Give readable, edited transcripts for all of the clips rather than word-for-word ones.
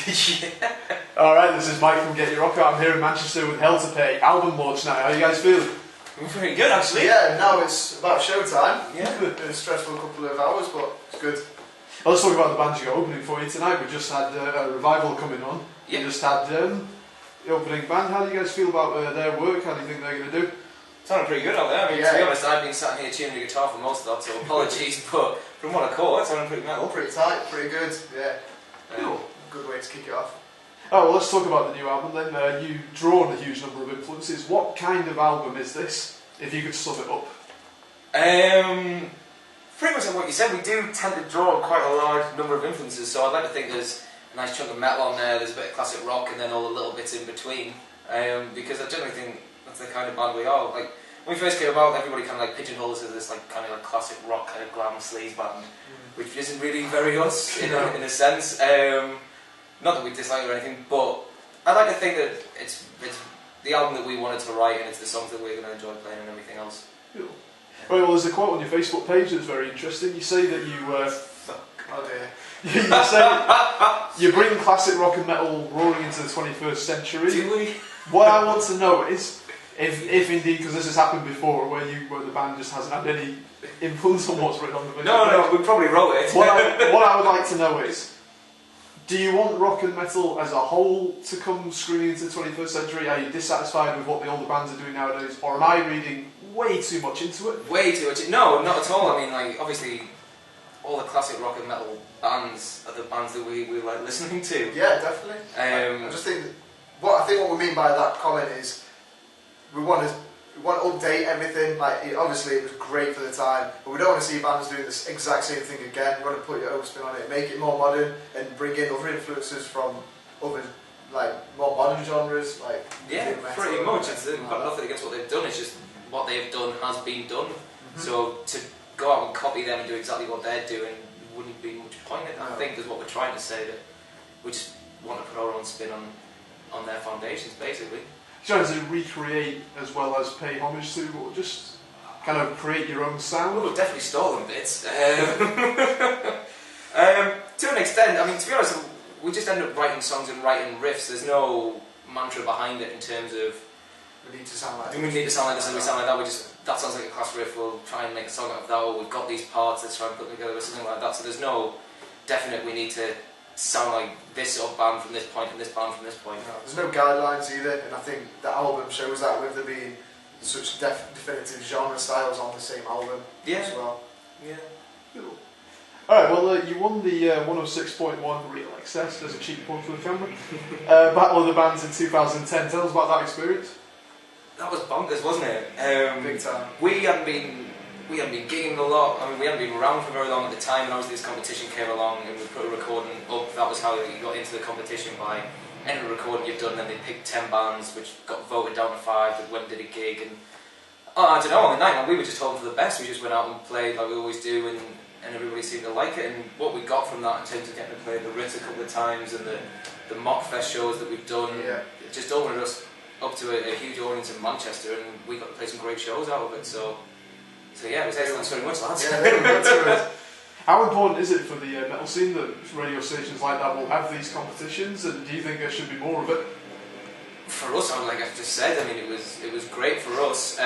Alright, this is Mike from Get Your Rock Out. I'm here in Manchester with Hell to Pay album launch night. How are you guys feeling? We're pretty good actually. Yeah, now it's about showtime. Yeah. It's been a stressful couple of hours, but it's good. Well, let's talk about the bands you got opening for you tonight. We just had a Revival coming on. Yeah. We just had the opening band. How do you guys feel about their work? How do you think they're going to do? Sounding pretty good out there. I mean, Yeah. to be honest, I've been sat here tuning the guitar for most of that, so apologies, but from what I caught, it's sounding pretty metal. Pretty tight, pretty good. Yeah. Cool. Good way to kick it off. Oh, well, let's talk about the new album then. You've drawn a huge number of influences. What kind of album is this, if you could sum it up? Pretty much like what you said, we do tend to draw quite a large number of influences, so I'd like to think there's a nice chunk of metal on there, there's a bit of classic rock, and then all the little bits in between. Because I generally think that's the kind of band we are. Like, when we first came about, everybody kind of like pigeonholed us as this like kind of like classic rock kind of glam sleaze band, which isn't really very us in a sense. Not that we dislike it or anything, but I like to think that it's the album that we wanted to write, and it's the songs that we're going to enjoy playing and everything else. Cool. Right, well, there's a quote on your Facebook page that's very interesting. You say that you Oh dear. you say you bring classic rock and metal roaring into the 21st century. Do we? What I want to know is, if indeed, because this has happened before, where the band just hasn't had any influence on what's written on the page. No, we probably wrote it. What I would like to know is, do you want rock and metal as a whole to come screaming into the 21st century? Are you dissatisfied with what the older bands are doing nowadays? Or am I reading way too much into it? Way too much. No, not at all. I mean, like, obviously, all the classic rock and metal bands are the bands that we like listening to. Yeah, definitely. I just think what we mean by that comment is we want to update everything. Like, obviously it was great for the time, but we don't want to see bands doing this exact same thing again. We want to put your own spin on it, make it more modern, and bring in other influences from other, like, more modern genres. Like, yeah, metal, pretty much. It's something got like nothing against what they've done. It's just what they've done has been done. So to go out and copy them and do exactly what they're doing wouldn't be much point in it. I think is what we're trying to say, that we just want to put our own spin on their foundations, basically. Trying to recreate as well as pay homage to, or just kind of create your own sound? Well, we've definitely stolen bits. To an extent, I mean, to be honest, we just end up writing songs and writing riffs. There's no mantra behind it in terms of we need to sound like we need to sound like this and we sound like that. We just, that sounds like a class riff, we'll try and make a song out of that, or we've got these parts, let's try and put them together or something like that. So there's no definite, we need to sound like this sort of band from this point and this band from this point. No, there's no guidelines either, and I think the album shows that, with there being such definitive genre styles on the same album as well. Yeah. Cool. Alright, well, you won the 106.1 Real Excess, there's a cheap one for the camera, Battle of the Bands in 2010. Tell us about that experience. That was bonkers, wasn't it? Big time. We hadn't been gigging a lot. I mean, we hadn't been around for very long at the time, and obviously this competition came along and we put a recording up. That was how you got into the competition, by any recording you've done, and then they picked 10 bands which got voted down to 5 that went and did a gig. And I don't know, on the night we were just hoping for the best. We just went out and played like we always do, and everybody seemed to like it. And what we got from that in terms of getting to play the Ritz a couple of times and the Mockfest shows that we've done, it just opened us up to a huge audience in Manchester, and we got to play some great shows out of it. So yeah, it was excellent. Very much, lads. Yeah, How important is it for the metal scene that radio stations like that will have these competitions, and do you think there should be more of it? For us, like I've just said, I mean, it was great for us.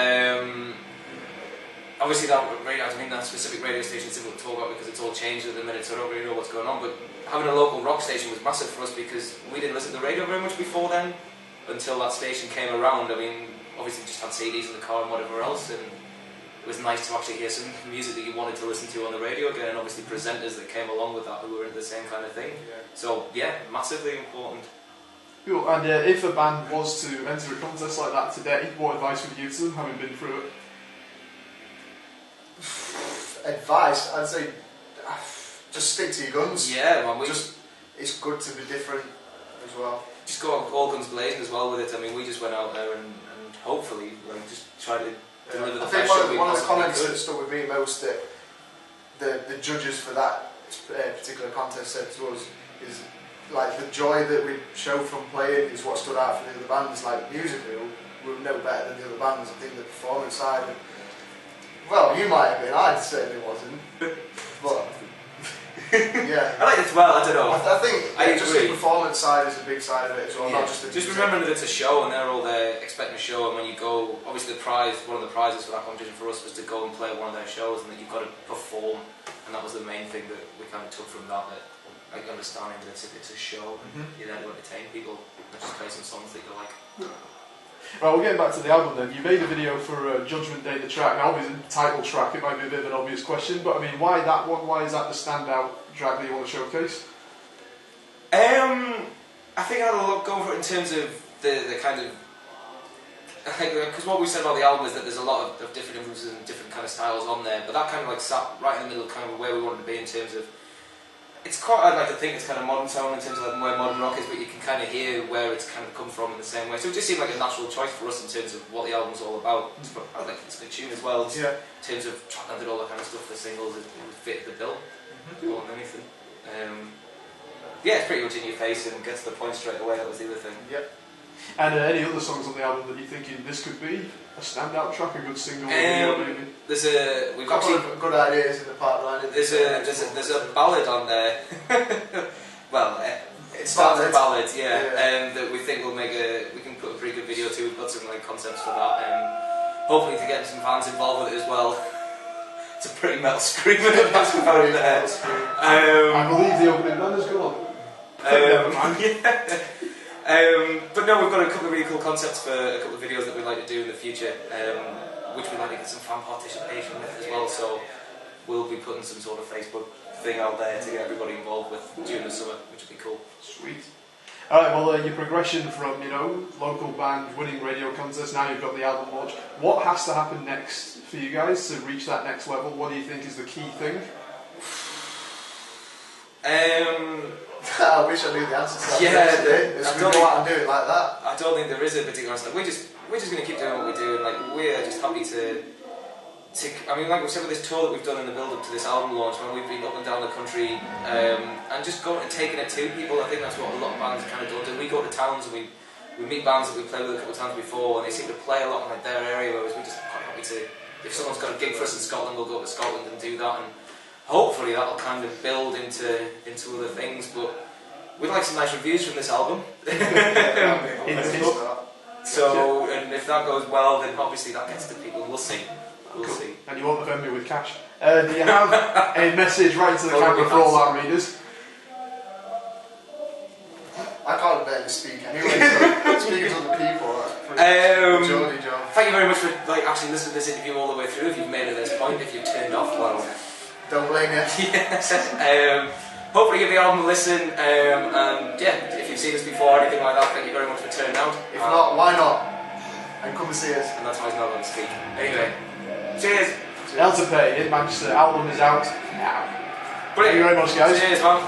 Obviously, that specific radio station is difficult to talk about because it's all changed at the minute, so I don't really know what's going on. But having a local rock station was massive for us because we didn't listen to the radio very much before then, until that station came around. I mean, obviously, just had CDs in the car and whatever else, and it was nice to actually hear some music that you wanted to listen to on the radio again, and obviously presenters that came along with that who were into the same kind of thing. So yeah, massively important. Cool. And if a band was to enter a contest like that today, what advice would you give to them, having been through it? Advice, I'd say just stick to your guns. Yeah, man. It's good to be different as well. Just go out all guns blazing as well with it. I mean, we just went out there and hopefully just tried to deliver the best show we possibly could. One of the comments that stuck with me most, that the judges for that particular contest said to us, is like the joy that we show from playing is what stood out for the other bands. Like, musically, we're no better than the other bands. I think the performance side, well, you might have been, I certainly wasn't, but Yeah. I like it as well. I don't know. I think I just agree. the performance side is a big side of it as well, not just the Just music. remembering that it's a show and they're all there expecting a show, and when you go, obviously one of the prizes for that competition for us was to go and play one of their shows, and that you've got to perform, and that was the main thing that we kind of took from that. Like understanding that it's a show, and you're there to entertain people, not just play some songs that you like. Right, we're getting back to the album then. You made a video for Judgment Day, the track. Now, obviously, the title track, it might be a bit of an obvious question, but I mean, why that one? Why is that the standout track that you want to showcase? I think I had a lot going for it in terms of the kind of, because what we said about the album is that there's a lot of different influences and different kind of styles on there, but that kind of like sat right in the middle, kind of where we wanted to be in terms of. It's quite, I'd like to think it's kind of modern tone in terms of like where modern rock is, but you can kind of hear where it's kind of come from in the same way. So it just seemed like a natural choice for us in terms of what the album's all about. I like it's a good tune as well. In terms of track and all that kind of stuff, the singles, it would fit the bill more than anything. Yeah, it's pretty much in your face and gets to the point straight away. That was the other thing. Yep. And any other songs on the album that you're thinking this could be a standout track, a good single? Maybe? We've Couple actually of good ideas in the pipeline. there's a ballad on there. Well, it starts a ballad, that we think we can put a pretty good video to. We've got some like concepts for that, hopefully to get some fans involved with it as well. It's a pretty metal screaming in the background there. I believe the opening band has gone. Never mind. But no, we've got a couple of really cool concepts for a couple of videos that we'd like to do in the future, which we'd like to get some fan participation with as well. So we'll be putting some sort of Facebook thing out there to get everybody involved with during the summer, which would be cool. Sweet. Alright, well, your progression from, local band, winning radio contests, now you've got the album launch. What has to happen next for you guys to reach that next level? What do you think is the key thing? I wish I knew the answer to that. I don't know what I'm doing like that. I don't think there is a particular answer. We're just going to keep doing what we do, and like we're just happy to. I mean, like we said with this tour that we've done in the build-up to this album launch, when we've been up and down the country and just going and taking it to people. I think that's what a lot of bands kind of do. We go to towns and we meet bands that we played with a couple of times before, and they seem to play a lot in like their area. Whereas we just quite happy to. If someone's got a gig for us in Scotland, we'll go to Scotland and do that, and hopefully that'll kind of build into other things. But we'd like some nice reviews from this album. So, and if that goes well, then obviously that gets to people. We'll see. We'll see. And you won't offend me with cash. Do you have a message right into the camera for all our readers? I can't bear to speak anyway, so speaking to other people, that's pretty jolly job. Thank you very much for actually listening to this interview all the way through. If you've made it to this point, if you've turned off, well, don't blame you. Yes. Hopefully give the album a listen, and yeah, if you've seen us before or anything like that, thank you very much for turning out. If not, why not? And come and see us. And that's why he's not going to speak. Anyway, cheers. Delta Pay in Manchester, album is out now. Brilliant. Thank you very much, guys. Cheers, man.